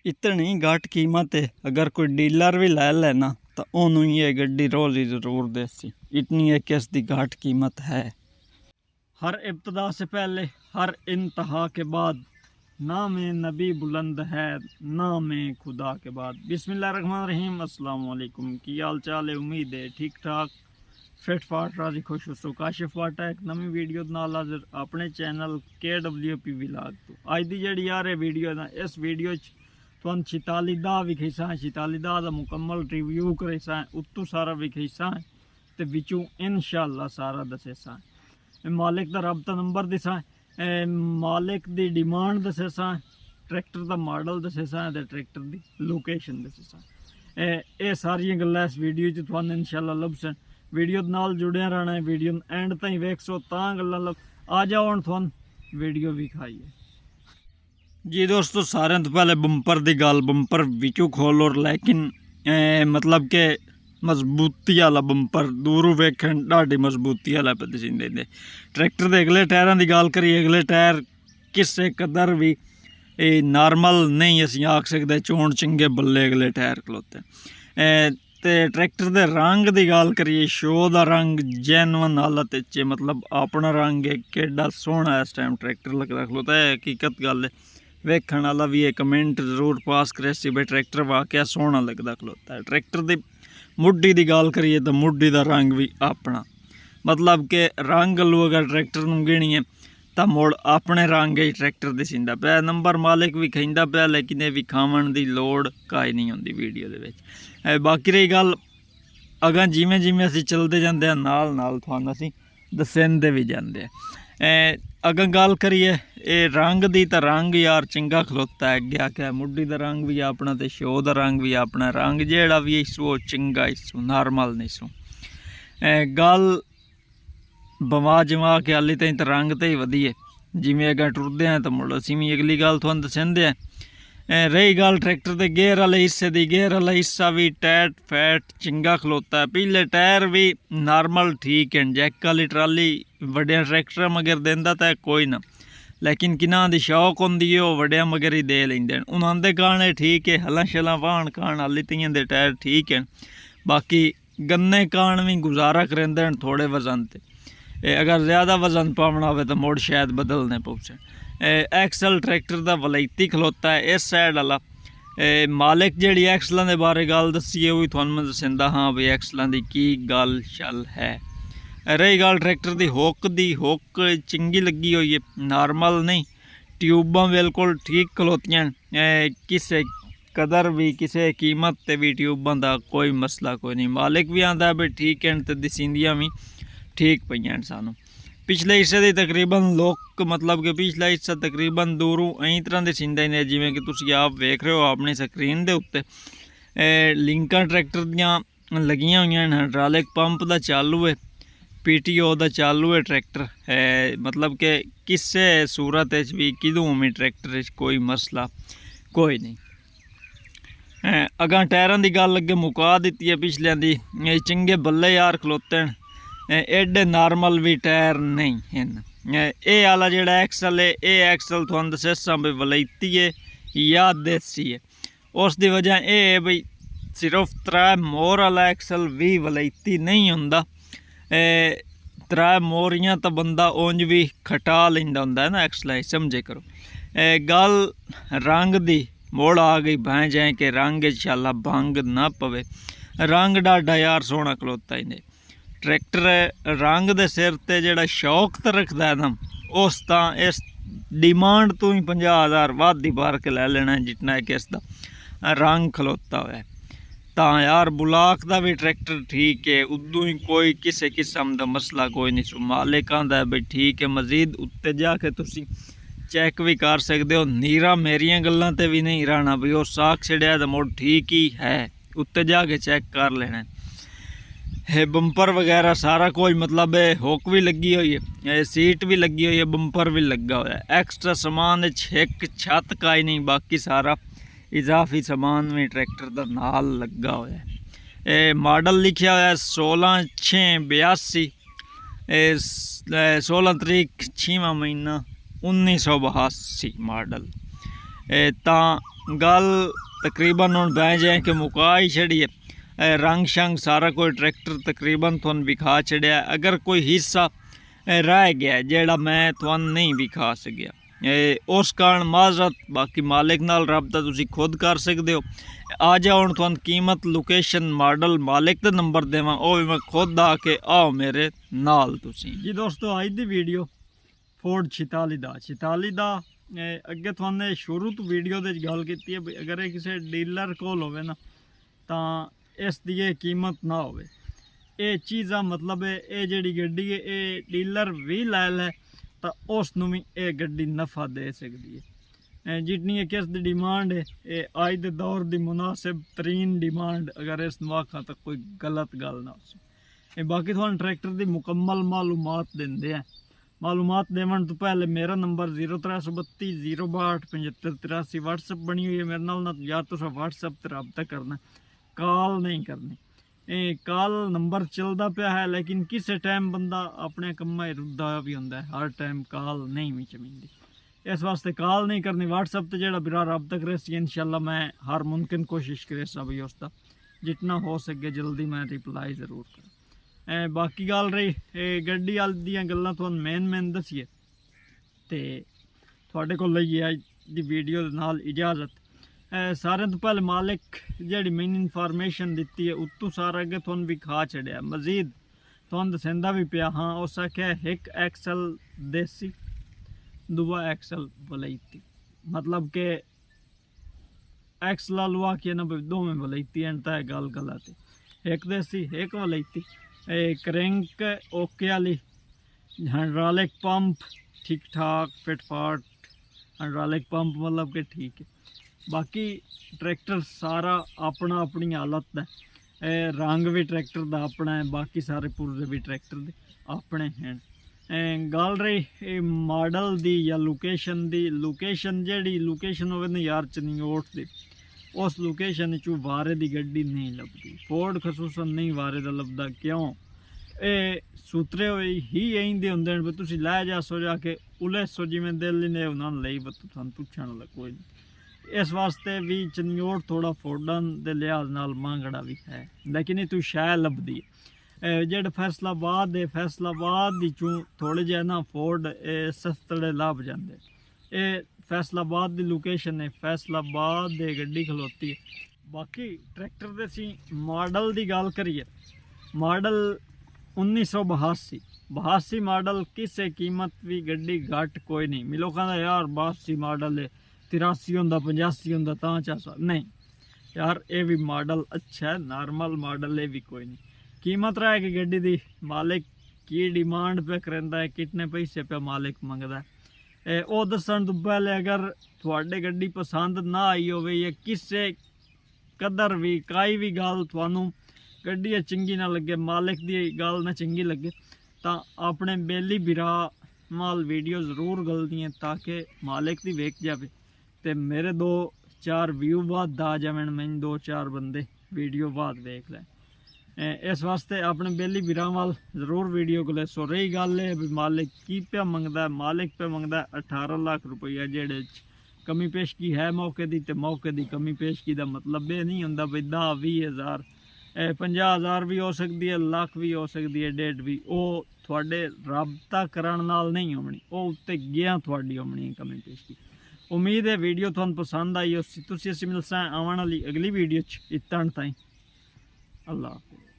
इतनी घट कीमत है, अगर कोई डीलर भी लै लेना तो उन्होंने ये गड्डी रोज़ ही ज़रूर देसी। इतनी एक इसकी घट कीमत है। हर इब्तदा से पहले, हर इंतहा के बाद, नाम नबी बुलंद है, नाम खुदा के बाद। बिस्मिल्लाहिर्रहमानिर्रहीम। अस्सलाम वालेकुम। की हाल चाल है? उम्मीद है ठीक ठाक, फिट फाट राजी खुश हो। काशिफ वाटा एक नवी वीडियो नाल हाज़िर अपने चैनल KWP व्लॉग तो। अज की जी यार वीडियो ना, इस वीडियो तुम 46 दा विखेसा, 46 दा मुकम्मल रिव्यू करेसा, उत्तों सारा विखेसा तो विचों इंशाअल्लाह सारा दसेसा। मालिक का रबता नंबर दसा, मालिक की डिमांड दसेसा, ट्रैक्टर का मॉडल दसेसा, ट्रैक्टर की लोकेशन दसेसा। ये सारिया गल्लां इस वीडियो तुहानू इंशाअल्लाह लभसन। वीडियो नाल जुड़िया रहना है, वीडियो एंड तक वेखसो तां गल्लां लभ। आ जाओ हुण तुहानू वीडियो विखाइए जी। दोस्तों सारे तो पहले बंपर की गल, बंपर विचों खोलो, लेकिन मतलब के मजबूती वाला बंपर दूरों वेखन ढाडी मजबूती वाला पे दसींदे। ट्रैक्टर के अगले टायरों की गल करिए, अगले टायर किसी कदर भी नॉर्मल नहीं असीं आख सकते, चोण चंगे बल्ले अगले टायर खलोते। तो ट्रैक्टर के रंग की गल करिए, शो का रंग जैनवन हालत च, मतलब अपना रंग है केडा सोहना इस टाइम ट्रैक्टर लगता खलोता है। हकीकत गल है, वेखण वाला भी एक कमेंट जरूर पास करे सी भाई ट्रैक्टर वाकया सोहना लगता खलोता है। ट्रैक्टर की मुड्डी की गल करिए तो मुड्डी का रंग भी अपना, मतलब कि रंग लो अगर ट्रैक्टर नूं गिणीए तो मुड़ अपने रंग ही ट्रैक्टर दिसींदा पिया। नंबर मालिक भी खिंदा पिया, लेकिन ये विखावन की लोड़ काई नहीं होंदी वीडियो दे विच। बाकी रही गल अगर जिमें जिमें असीं चलते जाते हैं नाल नाल तुहानूं असीं दसेंदे भी जाते हैं। अगर गल करिए ये रंग की तो रंग यार चंगा खलोता है। अगे आख्या मुड्डी का रंग भी अपना तो शो का रंग भी अपना, रंग जेड़ा भी इस वो चंगा इस नॉर्मल नहीं सो। गल बमा जमा के हाली तई तो रंग तो ही वधिए, जिमें अगर टुरदे हैं तो मुड़ असीं भी अगली गल तुहानूं दसेंदे हैं। रही गल ट्रैक्टर के गेयर वाले हिस्से की, गेयर वाला हिस्सा भी टैट फैट चंगा खलोता है। पीले टायर भी नॉर्मल ठीक है। जैक वाली ट्राली वड्डिया ट्रैक्टर मगर देंदा तो कोई ना, लेकिन किन्हां दी शौक होंदी है वो वड्डिया मगर ही दे लेंदे। उन्हां दे गाने ठीक है, हलां शलां वाहन कान हाली तियां दे टायर ठीक हैं। बाकी गन्ने कान भी गुजारा करेंदे थोड़े वजन ते। अगर ज़्यादा वजन पावना हो तो मुड़ शायद बदलने पौचे। एक्सल ट्रैक्टर का वलैती खलोता है इस साइड वाला। मालिक जी एक्सलों के बारे गल दसी है वो भी थोड़ा मैं दसेंदा हाँ भाई एक्सलों की की गल शल है। रही गल ट्रैक्टर की हुक की, हुक चंगी लगी हुई है, नॉर्मल नहीं। ट्यूबां बिल्कुल ठीक खलोतियां, किसी कदर भी किसी कीमत ते भी ट्यूबां का कोई मसला कोई नहीं। मालिक भी आंदा है भाई ठीक है, तो दसींदियां भी ठीक पईयां सानू। पिछले हिस्से की तकरीबन लुक, मतलब कि पिछला हिस्सा तकरीबन दूरों इं तरह दिसींदा ने जिमें कि तुसीं आप वेख रहे हो अपनी स्क्रीन के उत्ते। लिंकां ट्रैक्टर दियां लगियां हुई हैं, हाइड्रोलिक पंप का चालू है, PTO का चालू है ट्रैक्टर। मतलब कि किसी सूरत भी किदों भी ट्रैक्टर कोई मसला कोई नहीं। अगर टायरों की गल अगे मुका दी है पिछलियां दी, चंगे बल्ले यार खलोते हैं, एडे नॉर्मल भी टायर नहीं हैं। ये आला जेड़ा एक्सल है, ये एक्सल तुहानूं दसेसा भी वलैती है या देसी है। उसकी वजह यह है बई सिर्फ 3 मोर वाला एक्सल भी वलैती नहीं होंदा। 3 मोरियां तो बंदा उंज भी खटा लेंदा हुंदा है ना एक्सल, समझे करो। गल रंग दी मोड़ आ गई भैं जाए कि रंग शाला भंग ना पवे। रंग डाडा यार सोहना खलोता ही नहीं। ट्रैक्टर रंग दे सिर ते जेड़ा शौक तो रखता है ना, उस तां इस डिमांड तो ही 50,000 वाद ही बार के लै लेना जितना है कि इसका रंग खलोता हुआ है। तां यार बुलाक का भी ट्रैक्टर ठीक है, उदों ही कोई किसी किस्म का मसला कोई नहीं सो। मालिक आंदा है भाई ठीक है, मजीद उत्ते जाके तुसीं चैक भी कर सकते हो। नीरा मेरियां गल्लां ते भी नहीं रहना भी वो साख छड़िया तो मुड़ ठीक ही है, उत्ते जाके चैक कर लेना है। बंपर वगैरह सारा कुछ, मतलब हुक भी लगी हुई है, सीट भी लगी हुई है, बंपर भी लगा हुआ है। एक्स्ट्रा सामान एक छत का ही नहीं, बाकी सारा इजाफी सामान भी ट्रैक्टर का नाल लगा हुआ है। मॉडल लिखा हुआ है 16/6/82, 16 तरीक 6वां महीना 1982 मॉडल। गल तकरीबन हुण बैं कि मुका ही छड़ी है। रंग शंग सारा कोई ट्रैक्टर तकरीबन तुहानू विखा छड़िया। अगर कोई हिस्सा रह गया जेड़ा मैं तुहानू नहीं विखा सकिया उस कारण माजरत, बाकी मालिक नाल रबता तुसी खुद कर सकते हो। आ जाओ हुण तुहानू कीमत, लोकेशन, मॉडल, मालिक दा नंबर देवां, वो भी मैं खुद आके आओ मेरे नाल तुसी। जी दोस्तों, अज दी वीडियो फोर्ड 46 दा अगे तुहाने शुरू तो वीडियो दे गल कीती है भी अगर ये किसी डीलर कोल होवे ना तां इस दी कीमत ना होवे। ये चीज़ा मतलब है ये जिहड़ी गड्डी है ये डीलर भी लै लै तो उसनूं भी ये गड्डी नफ़ा दे सकती है। जितनी है किस दी डिमांड है ये अज दे दौर दी मुनासिब तरीन डिमांड, अगर इस आखा तो कोई गलत गल ना हो। बाकी तुहानू ट्रैक्टर की मुकम्मल मालूमात देंदे हैं। मालूमात देवन तो पहले मेरा नंबर 0332 062 75 83 व्हाट्सअप बनी हुई है मेरे नाल ना यार तुस व्हाट्सअप पर रबता करना, कॉल नहीं करनी। कॉल नंबर चलता पाया है लेकिन किसी टाइम बंदा अपने कम्मा रुद्दा भी होंदा है, हर टाइम कॉल नहीं भी चमिंदी, इस वास्ते कॉल नहीं करनी। व्हाट्सअप पर जो बिरा रबता करे इंशाल्लाह मैं हर मुमकिन कोशिश करे भाई उसका जितना हो सके जल्दी मैं रिप्लाई जरूर करूँ। बाकी गल रही गड्डी वाल दियां गल्लां तुहानू मेन दसीए तो थोड़े को लईए अज दी वीडियो दे नाल इजाजत। सारे तो पहले मालिक जी मैंने इनफॉर्मेशन दी है उत्तों सारा अगे तुहानू भी खा छड़िया, मजीद तुहानू दसेंदा भी पिया। हाँ उस आख्या एक एक्सल देसी दूआ एक्सल वलैती, मतलब के एक्सला लुआ के ना दोवें वलैती हैं तो गल गलत है। एक देसी एक वलैती। क्रैंक ओके वाली, हाइड्रोलिक पंप ठीक ठाक फिट फाट, हाइड्रोलिक पंप मतलब के ठीक है। बाकी ट्रैक्टर सारा अपना अपनी हालत है। रंग भी ट्रैक्टर का अपना है, बाकी सारे पुर्जे भी ट्रैक्टर के अपने हैं। गल रही मॉडल दी या लोकेशन दी, लोकेशन जी लोकेशन होवे ना यार चनियोट दी, उस लोकेशन चू वारे दी गड्डी नहीं लभदी। फोर्ड खसूसन नहीं वारे दा लभदा, क्यों ये सूत्रे हुए ही यही होंगे भी तुम लै जा सो जाके उले सो जिमें दिल ने उन्होंने लई तुम पुछण वाला कोई नहीं। इस वास्ते भी चनियोट थोड़ा फोर्डन के लिहाज नाल मांगड़ा भी है, लेकिन ये तू शै लभदी है। जेड फैसलाबाद है, फैसलाबाद चू थोड़े जे ना फोर्ड सस्तड़े लभ जाते। ये फैसलाबाद की लोकेशन है, फैसलाबाद दे गड्डी खलोती है। बाकी ट्रैक्टर दे सी मॉडल की गल करिए, मॉडल 1982 मॉडल, किसी कीमत भी गड्डी घट कोई नहीं। मिलो कहता यार 82 मॉडल है 83 होंदा 85 होंदा तां चासा नहीं यार, ये भी मॉडल अच्छा है, नॉर्मल मॉडल है भी कोई नहीं। कीमत रह गई गड्डी दी मालिक की डिमांड पे करेंदा है, कितने पैसे पे मालिक मंगदा है वो दसन तो पहले अगर थोड़े गड्डी पसंद ना आई होवे या किसी कदर भी काई भी गल थानू गड्डी चंगी ना लगे, मालिक की गल ना चंगी लगे तो अपने बेली बिरा नाल वीडियो जरूर गलती ताकि मालिक की वेख जाए तो मेरे 2-4 व्यू बाद आ जावन, मैंने 2-4 बंदे वीडियो बाद वेख लें। इस वास्ते अपने बेली बिरा वाल जरूर वीडियो को ले। सो रही गल है भी मालिक की पे मंगदा, मालिक पे मंगदा 18 लाख रुपया, जेड़े कमी पेशगी है मौके दी, ते मौके दी कमी पेशगी का मतलब ये नहीं होंदा भी 10-20 हज़ार 50 हज़ार भी हो सकती है, लाख भी हो सकती है, 1.5 भी, वो थोड़े रबता करन नाल नहीं होनी, वो उत्ते गया थोड़ी होनी है कमी पेशगी। उम्मीद है वीडियो तुहानू पसंद आई हो। तुसीं असीं मिलसां आने वाली अगली वीडियो च। इतन ताईं अल्लाह हाफिज़।